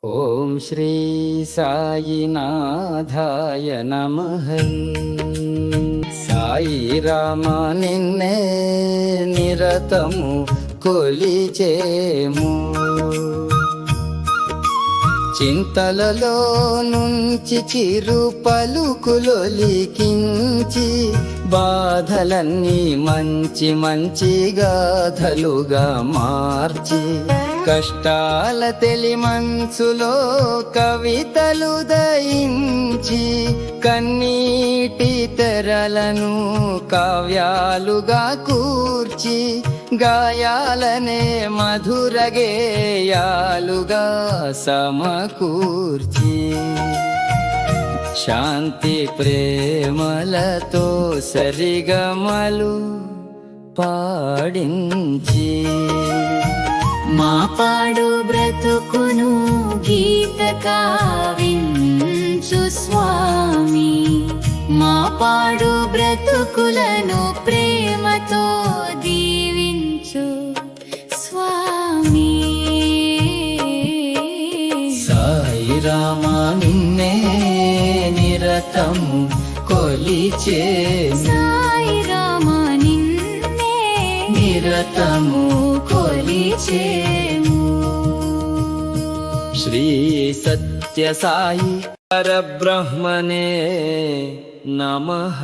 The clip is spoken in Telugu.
ఓం శ్రీ సాయినాథాయ నమః. సాయి రామ నిన్నే నిరతము కొలిచేము, చింతలలో నుంచి చిరు పలుకులొలికించి బాధలన్నీ మంచి మంచి గాథలుగా మార్చి, కష్టాల తెలి మనసులో కవితలు దయించి, కన్నీటి తెరలను కావ్యాలుగా కూర్చి, గాయాలనే మధుర గేయాలుగా సమకూర్చి, శాంతి ప్రేమలతో సరిగమలు పాడించి, మా పాడు బ్రతుకును గీత కావించు స్వామి, మా పాడు బ్రతుకులను ప్రేమతో దీవించు స్వామి. సాయి రామ నిన్నే నిరతము కొలిచే, సాయి రామ నిన్నే నిరతము కొలిచేము. శ్రీ సత్య సాయి పరబ్రహ్మణే నమః.